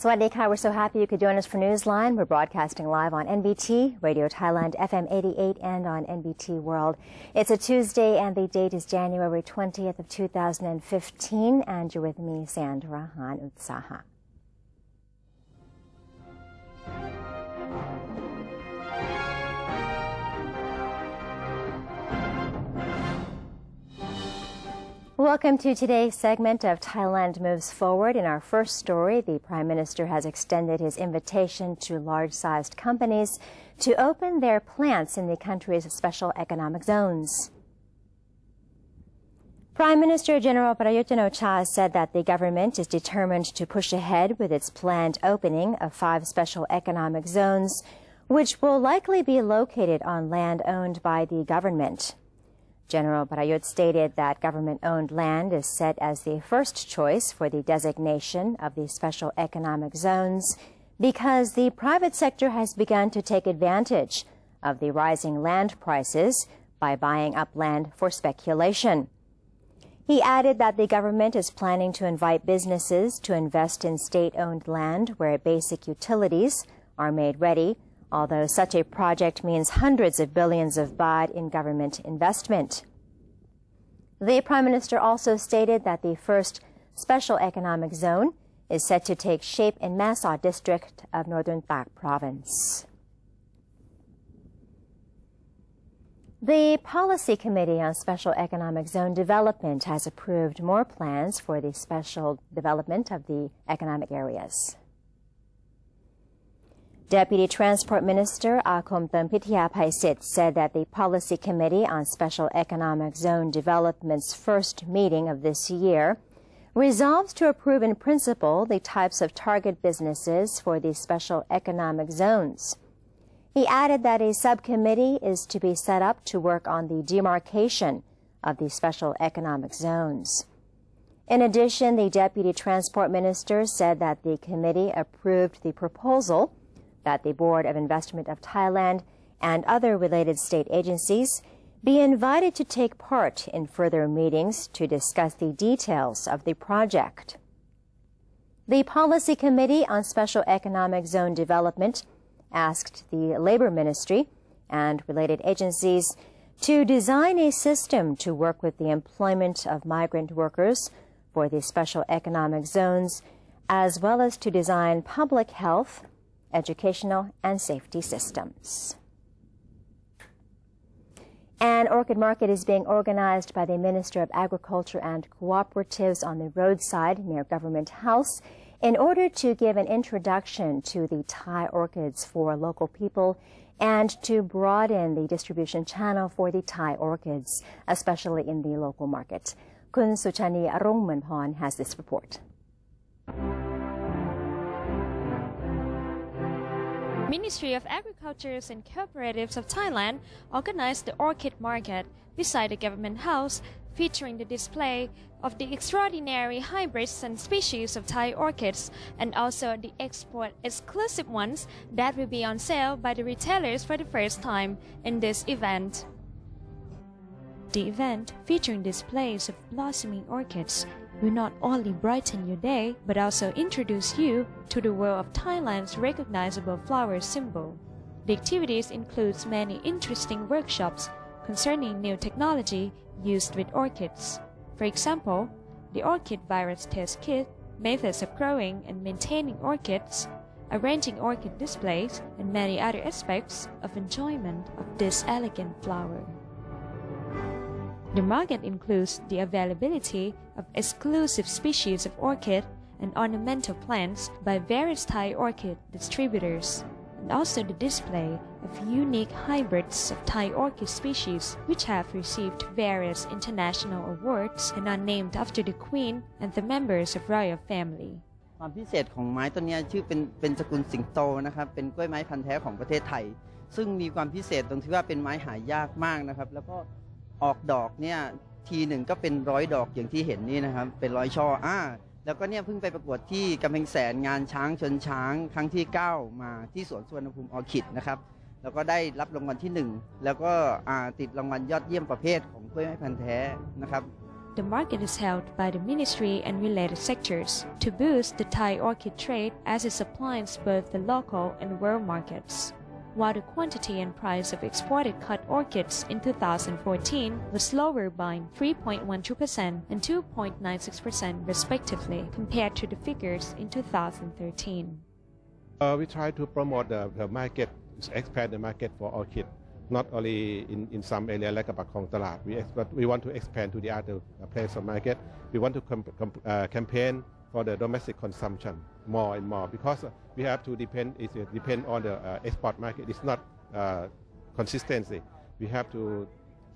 Swadika, we're so happy you could join us for Newsline. We're broadcasting live on NBT, Radio Thailand, FM 88, and on NBT World. It's a Tuesday, and the date is January 20th of 2015, and you're with me, Sandra Han Utsaha. Welcome to today's segment of Thailand Moves Forward. In our first story, the Prime Minister has extended his invitation to large-sized companies to open their plants in the country's special economic zones. Prime Minister General Prayut Chan-o-cha said that the government is determined to push ahead with its planned opening of 5 special economic zones, which will likely be located on land owned by the government. General Prayut stated that government-owned land is set as the first choice for the designation of the special economic zones because the private sector has begun to take advantage of the rising land prices by buying up land for speculation. He added that the government is planning to invite businesses to invest in state-owned land where basic utilities are made ready, although such a project means hundreds of billions of baht in government investment. The Prime Minister also stated that the first special economic zone is set to take shape in Mae Sot district of northern Tak province. The Policy Committee on Special Economic Zone Development has approved more plans for the special development of the economic areas. Deputy Transport Minister Akhomtham Phithiyaphaisit said that the Policy Committee on Special Economic Zone Development's first meeting of this year resolves to approve in principle the types of target businesses for the special economic zones. He added that a subcommittee is to be set up to work on the demarcation of the special economic zones. In addition, the Deputy Transport Minister said that the committee approved the proposal that the Board of Investment of Thailand and other related state agencies be invited to take part in further meetings to discuss the details of the project. The Policy Committee on Special Economic Zone Development asked the Labor Ministry and related agencies to design a system to work with the employment of migrant workers for the special economic zones, as well as to design public health, educational, and safety systems. An orchid market is being organized by the Minister of Agriculture and Cooperatives on the roadside near Government House in order to give an introduction to the Thai orchids for local people and to broaden the distribution channel for the Thai orchids, especially in the local market. Kun Suchani Arungmanpon has this report. Ministry of Agriculture and Cooperatives of Thailand organized the orchid market beside the Government House, featuring the display of the extraordinary hybrids and species of Thai orchids, and also the export exclusive ones that will be on sale by the retailers for the first time in this event. The event, featuring displays of blossoming orchids, will not only brighten your day, but also introduce you to the world of Thailand's recognizable flower symbol. The activities include many interesting workshops concerning new technology used with orchids. For example, the orchid virus test kit, methods of growing and maintaining orchids, arranging orchid displays, and many other aspects of enjoyment of this elegant flower. The market includes the availability of exclusive species of orchid and ornamental plants by various Thai orchid distributors, and also the display of unique hybrids of Thai orchid species which have received various international awards and are named after the Queen and the members of royal family. ความพิเศษของไม้ต้นนี้ชื่อเป็นสกุลสิงโตนะครับเป็นกล้วยไม้พันธุ์แท้ของประเทศไทยซึ่งมีความพิเศษตรงที่ว่าเป็นไม้หายากมากนะครับแล้วก็ออกดอกเนี่ยทีหนึ่งก็เป็น100 ดอกอย่างที่เห็นนี่นะครับเป็น100 ช่อแล้วก็เนี่ยเพิ่งไปประกวดที่กำแพงแสนงานช้างชนช้างครั้งที่9มาที่สวนสุวรรณภูมิออร์คิดนะครับแล้วก็ได้รับรางวัลที่1แล้วก็ติดรางวัลยอดเยี่ยมประเภทของกล้วยไม้พันธุ์แท้นะครับ The market is held by the ministry and related sectors to boost the Thai orchid trade as it supplies both the local and world markets. While the quantity and price of exported cut orchids in 2014 was lower by 3.12% and 2.96% respectively compared to the figures in 2013. We try to promote the market, expand the market for orchid, not only in some area like Pakong Talat. We want to expand to the other place of market. We want to campaign for the domestic consumption more and more because we have to depend on the export market. It's not consistency. We have to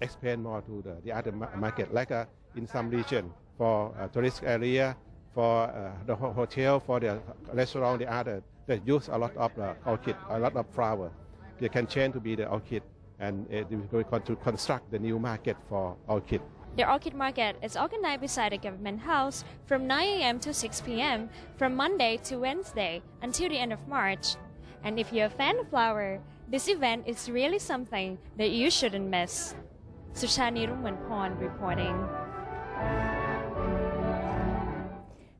expand more to the other market, like in some region for tourist area, for the hotel, for the restaurant, the other that use a lot of orchid, a lot of flower. They can change to be the orchid, and we're going to construct the new market for orchid. The orchid market is organized beside the government house from 9 a.m. to 6 p.m. from Monday to Wednesday until the end of March. And if you're a fan of flower, this event is really something that you shouldn't miss. Sushani Rumwanporn reporting.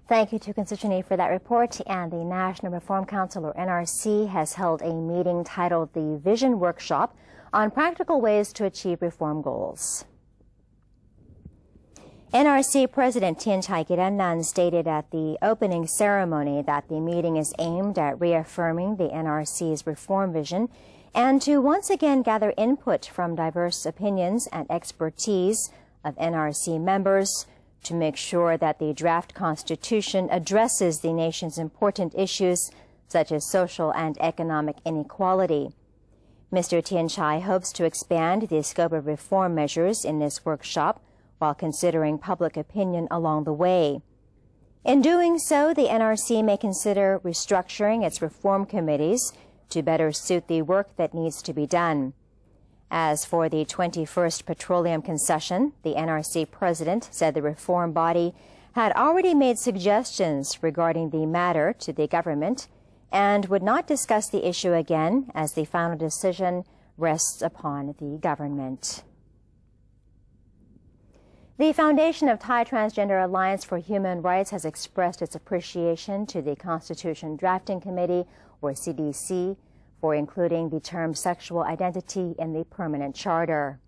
Thank you to Constitution for that report. And the National Reform Council, or NRC, has held a meeting titled the Vision Workshop on practical ways to achieve reform goals. NRC President Tianchai Kirannan stated at the opening ceremony that the meeting is aimed at reaffirming the NRC's reform vision and to once again gather input from diverse opinions and expertise of NRC members to make sure that the draft constitution addresses the nation's important issues such as social and economic inequality. Mr. Tianchai hopes to expand the scope of reform measures in this workshop while considering public opinion along the way. In doing so, the NRC may consider restructuring its reform committees to better suit the work that needs to be done. As for the 21st petroleum concession, the NRC president said the reform body had already made suggestions regarding the matter to the government and would not discuss the issue again as the final decision rests upon the government. The Foundation of Thai Transgender Alliance for Human Rights has expressed its appreciation to the Constitution Drafting Committee, or CDC, for including the term sexual identity in the permanent charter.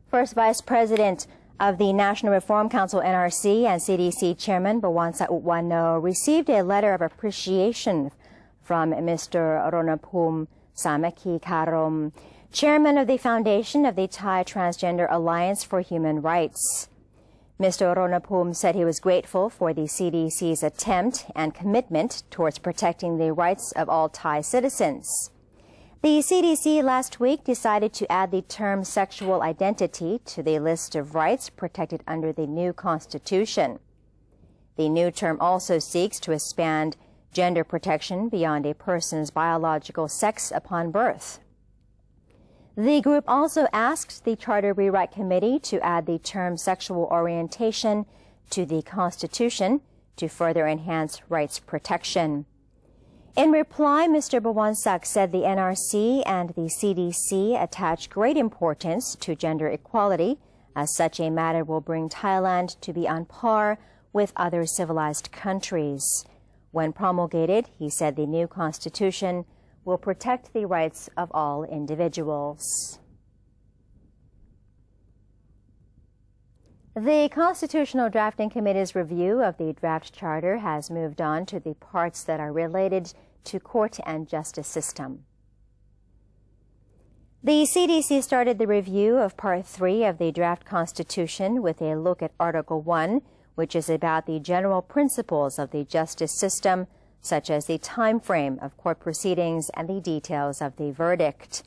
First Vice President of the National Reform Council, NRC, and CDC Chairman Bawansa Utwano received a letter of appreciation from Mr. Ronapum Samaki Karom, Chairman of the Foundation of the Thai Transgender Alliance for Human Rights. Mr. Ronapum said he was grateful for the CDC's attempt and commitment towards protecting the rights of all Thai citizens. The CDC last week decided to add the term sexual identity to the list of rights protected under the new Constitution. The new term also seeks to expand gender protection beyond a person's biological sex upon birth. The group also asked the Charter Rewrite Committee to add the term sexual orientation to the Constitution to further enhance rights protection. In reply, Mr. Bawansak said the NRC and the CDC attach great importance to gender equality, as such a matter will bring Thailand to be on par with other civilized countries. When promulgated, he said the new Constitution will protect the rights of all individuals. The Constitutional Drafting Committee's review of the draft charter has moved on to the parts that are related to court and justice system. The CDC started the review of Part 3 of the draft Constitution with a look at Article 1, which is about the general principles of the justice system, such as the time frame of court proceedings and the details of the verdict.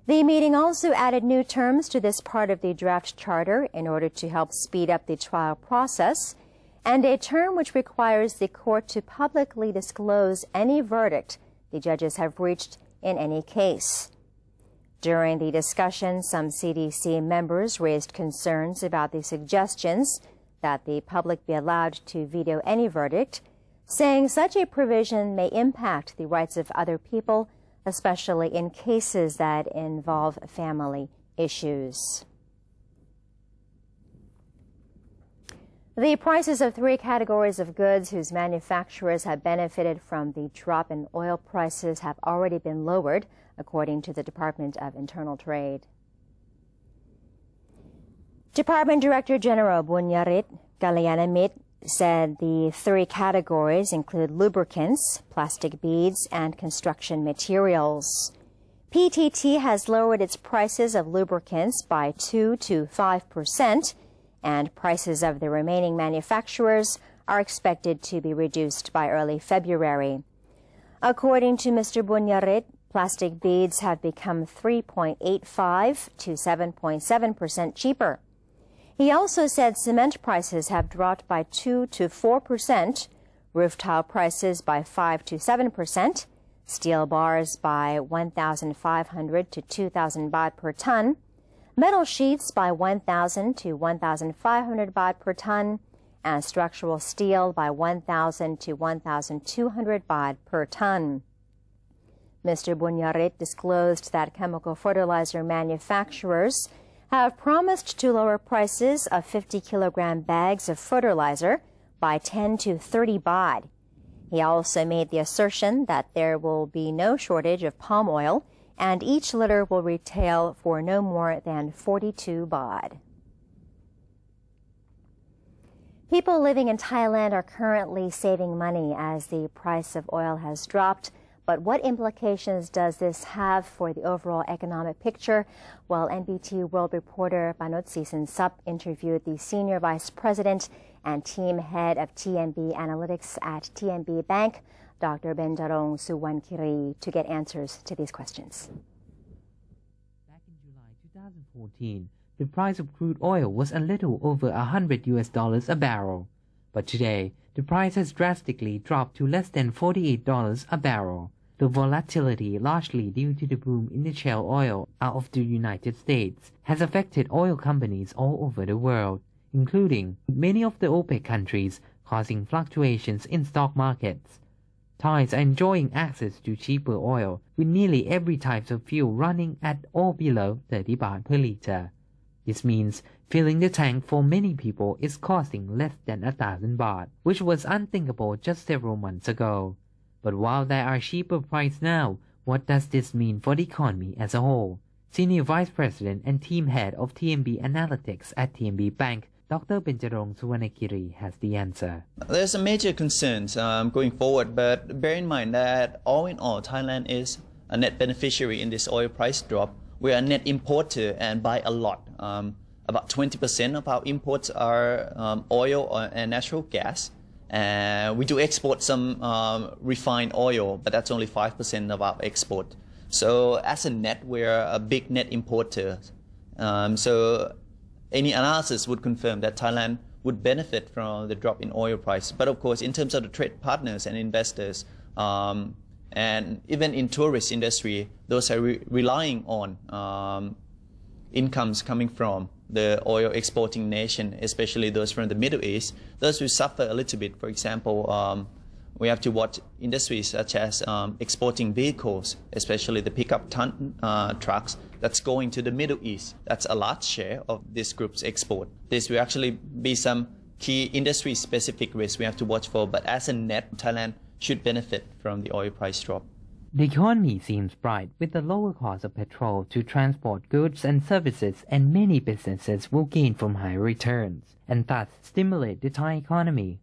The meeting also added new terms to this part of the draft charter in order to help speed up the trial process, and a term which requires the court to publicly disclose any verdict the judges have reached in any case. During the discussion, some CDC members raised concerns about the suggestions that the public be allowed to veto any verdict, saying such a provision may impact the rights of other people, especially in cases that involve family issues. The prices of 3 categories of goods whose manufacturers have benefited from the drop in oil prices have already been lowered, according to the Department of Internal Trade. Department Director General Bunyarit Kalyanamit said the 3 categories include lubricants, plastic beads, and construction materials. PTT has lowered its prices of lubricants by 2 to 5%, and prices of the remaining manufacturers are expected to be reduced by early February. According to Mr. Bunyarit, plastic beads have become 3.85 to 7.7% cheaper. He also said cement prices have dropped by 2 to 4%, roof tile prices by 5 to 7%, steel bars by 1,500 to 2,000 baht per ton, metal sheets by 1,000 to 1,500 baht per ton, and structural steel by 1,000 to 1,200 baht per ton. Mr. Bunyarit disclosed that chemical fertilizer manufacturers have promised to lower prices of 50-kilogram bags of fertilizer by 10 to 30 baht. He also made the assertion that there will be no shortage of palm oil, and each liter will retail for no more than 42 baht. People living in Thailand are currently saving money as the price of oil has dropped. But what implications does this have for the overall economic picture? Well, NBT World reporter Panut Sisansap interviewed the Senior Vice President and Team Head of TMB Analytics at TMB Bank, Dr. Benjarong Suwankiri, to get answers to these questions. Back in July 2014, the price of crude oil was a little over $100 a barrel. But today, the price has drastically dropped to less than $48 a barrel. The volatility, largely due to the boom in the shale oil out of the United States, has affected oil companies all over the world, including many of the OPEC countries, causing fluctuations in stock markets. Thais are enjoying access to cheaper oil, with nearly every type of fuel running at or below 30 baht per liter. This means filling the tank for many people is costing less than 1,000 baht, which was unthinkable just several months ago. But while there are cheaper prices now, what does this mean for the economy as a whole? Senior Vice President and Team Head of TMB Analytics at TMB Bank, Dr. Benjarong Suwankiri, has the answer. There's a major concerns going forward, but bear in mind that all in all, Thailand is a net beneficiary in this oil price drop. We are a net importer and buy a lot. About 20% of our imports are oil and natural gas. We do export some refined oil, but that's only 5% of our export. So as a net, we're a big net importer. So any analysis would confirm that Thailand would benefit from the drop in oil price. But of course, in terms of the trade partners and investors, and even in tourist industry, those are relying on incomes coming from the oil exporting nation, especially those from the Middle East, those who suffer a little bit. For example, we have to watch industries such as exporting vehicles, especially the pickup trucks that's going to the Middle East. That's a large share of this group's export. This will actually be some key industry-specific risks we have to watch for, but as a net, Thailand should benefit from the oil price drop. The economy seems bright with the lower cost of petrol to transport goods and services, and many businesses will gain from higher returns and thus stimulate the Thai economy.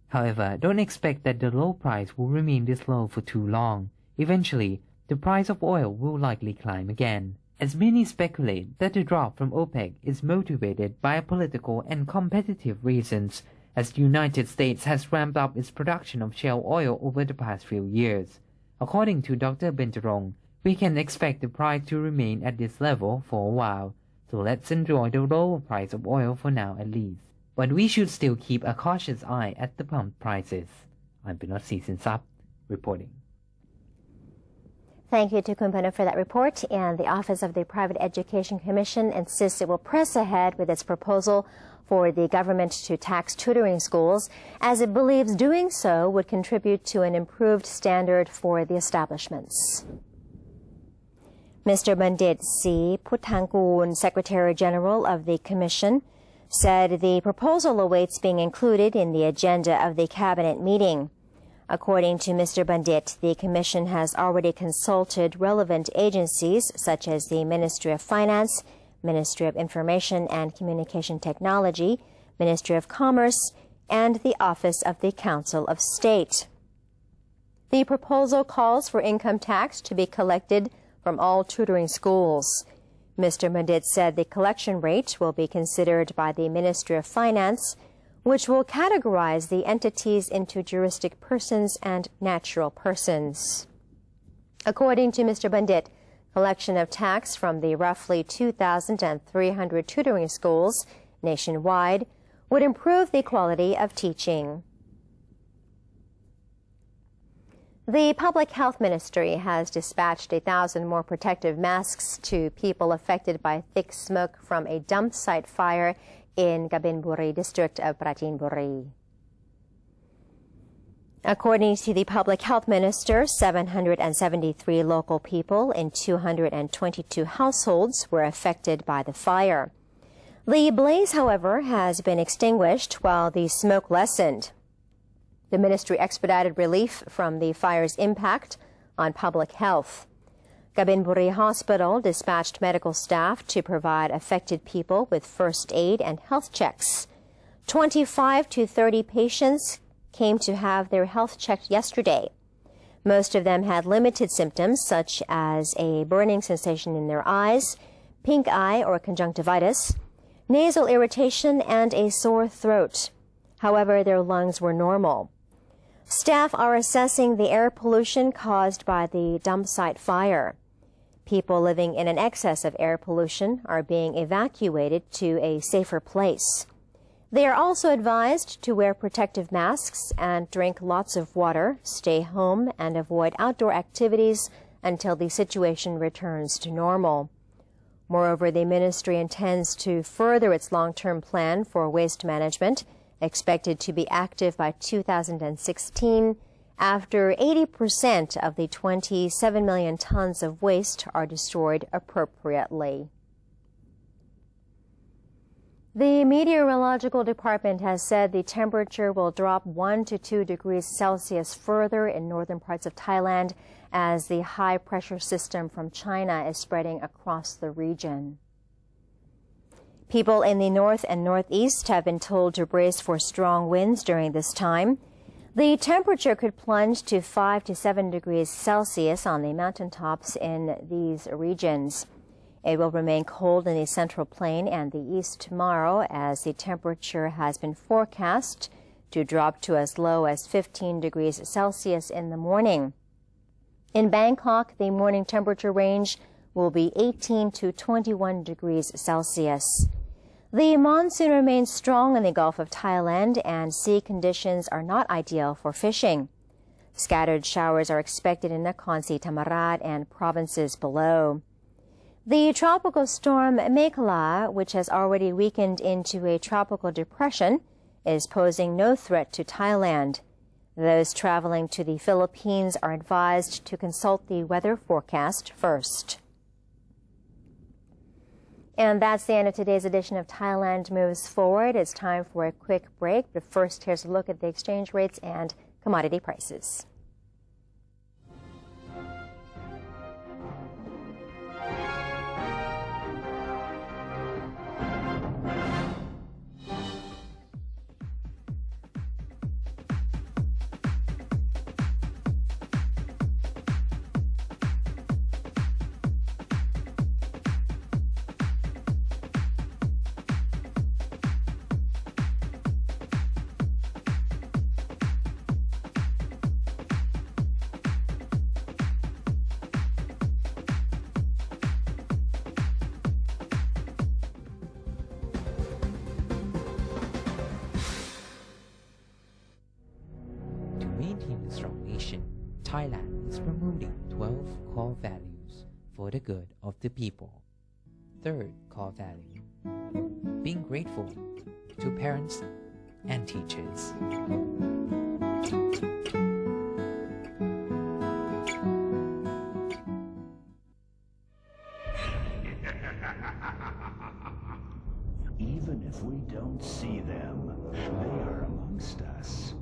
However, don't expect that the low price will remain this low for too long. Eventually, the price of oil will likely climb again, as many speculate that the drop from OPEC is motivated by political and competitive reasons, as the United States has ramped up its production of shale oil over the past few years. According to Dr. Benjarong, we can expect the price to remain at this level for a while, so let's enjoy the lower price of oil for now at least. But we should still keep a cautious eye at the pump prices. I'm Panut Sisansap, reporting. Thank you to Kun Panut for that report. And the Office of the Private Education Commission insists it will press ahead with its proposal for the government to tax tutoring schools, as it believes doing so would contribute to an improved standard for the establishments. Mr. Bandit C. Puttangul, Secretary General of the Commission, said the proposal awaits being included in the agenda of the cabinet meeting. According to Mr. Bandit, the Commission has already consulted relevant agencies such as the Ministry of Finance, Ministry of Information and Communication Technology, Ministry of Commerce, and the Office of the Council of State. The proposal calls for income tax to be collected from all tutoring schools. Mr. Bandit said the collection rate will be considered by the Ministry of Finance, which will categorize the entities into juristic persons and natural persons. According to Mr. Bandit, collection of tax from the roughly 2,300 tutoring schools nationwide would improve the quality of teaching. The Public Health Ministry has dispatched 1,000 more protective masks to people affected by thick smoke from a dump site fire in Gabinburi district of Prachinburi. According to the Public Health Minister, 773 local people in 222 households were affected by the fire. The blaze, however, has been extinguished while the smoke lessened. The ministry expedited relief from the fire's impact on public health. Gabinburi Hospital dispatched medical staff to provide affected people with first aid and health checks. 25 to 30 patients came to have their health checked yesterday. Most of them had limited symptoms such as a burning sensation in their eyes, pink eye or conjunctivitis, nasal irritation, and a sore throat. However, their lungs were normal. Staff are assessing the air pollution caused by the dump site fire. People living in an excess of air pollution are being evacuated to a safer place. They are also advised to wear protective masks and drink lots of water, stay home, and avoid outdoor activities until the situation returns to normal. Moreover, the ministry intends to further its long-term plan for waste management, expected to be active by 2016, after 80% of the 27 million tons of waste are destroyed appropriately. The Meteorological Department has said the temperature will drop 1 to 2 degrees Celsius further in northern parts of Thailand as the high-pressure system from China is spreading across the region. People in the north and northeast have been told to brace for strong winds during this time. The temperature could plunge to 5 to 7 degrees Celsius on the mountaintops in these regions. It will remain cold in the central plain and the east tomorrow as the temperature has been forecast to drop to as low as 15 degrees Celsius in the morning. In Bangkok, the morning temperature range will be 18 to 21 degrees Celsius. The monsoon remains strong in the Gulf of Thailand and sea conditions are not ideal for fishing. Scattered showers are expected in Nakhon Si Thammarat and provinces below. The tropical storm Mekhala, which has already weakened into a tropical depression, is posing no threat to Thailand. Those traveling to the Philippines are advised to consult the weather forecast first. And that's the end of today's edition of Thailand Moves Forward. It's time for a quick break, but first here's a look at the exchange rates and commodity prices. Thailand is promoting 12 core values for the good of the people. Third core value, being grateful to parents and teachers. Even even if we don't see them. They are amongst us.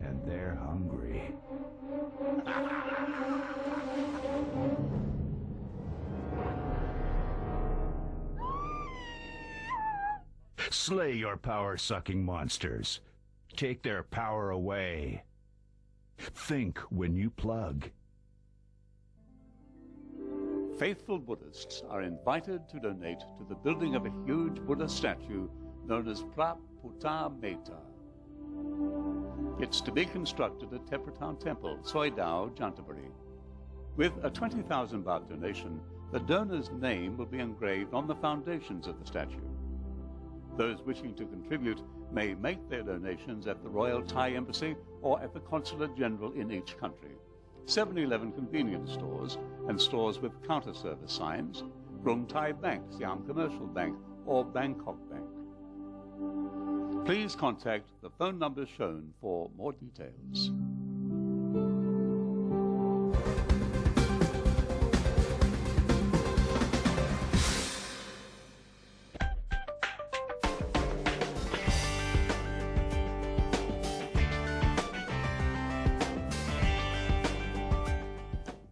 And they're hungry. Slay your power-sucking monsters. Take their power away. Think when you plug. Faithful Buddhists are invited to donate to the building of a huge Buddha statue known as Praputta. It's to be constructed at Tepratown Temple, Soidao, Jantaburi. With a 20,000 baht donation, the donor's name will be engraved on the foundations of the statue. Those wishing to contribute may make their donations at the Royal Thai Embassy or at the Consulate General in each country, 7-Eleven convenience stores and stores with counter service signs, Rung Thai Bank, Siam Commercial Bank, or Bangkok Bank. Please contact the phone numbers shown for more details.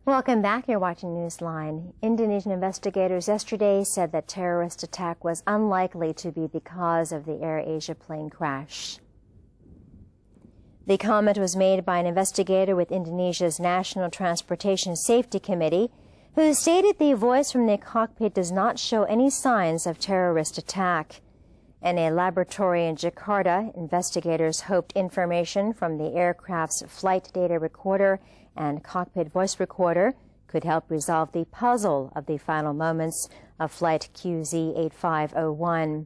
Welcome back. You're watching Newsline. Indonesian investigators yesterday said that terrorist attack was unlikely to be the cause of the AirAsia plane crash. The comment was made by an investigator with Indonesia's National Transportation Safety Committee, who stated the voice from the cockpit does not show any signs of terrorist attack. In a laboratory in Jakarta, investigators hoped information from the aircraft's flight data recorder and cockpit voice recorder could help resolve the puzzle of the final moments of flight QZ8501.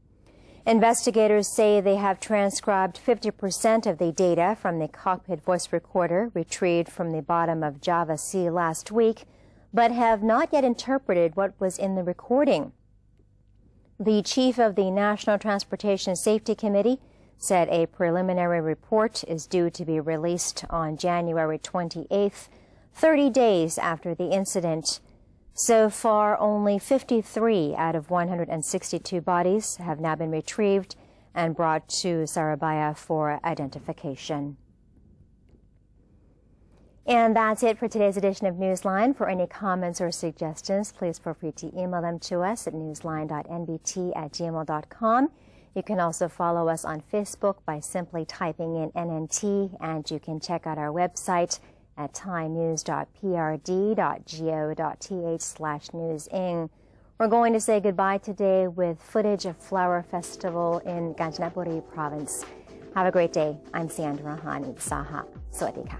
Investigators say they have transcribed 50% of the data from the cockpit voice recorder retrieved from the bottom of Java Sea last week, but have not yet interpreted what was in the recording. The chief of the National Transportation Safety Committee said a preliminary report is due to be released on January 28th, 30 days after the incident. So far, only 53 out of 162 bodies have now been retrieved and brought to Surabaya for identification. And that's it for today's edition of Newsline. For any comments or suggestions, please feel free to email them to us at newsline.nbt@gmail.com. You can also follow us on Facebook by simply typing in NNT, and you can check out our website at thainews.prd.go.th/newsing. We're going to say goodbye today with footage of Flower Festival in Kanchanaburi province. Have a great day. I'm Sandra Hani Saha. Sawadee ka.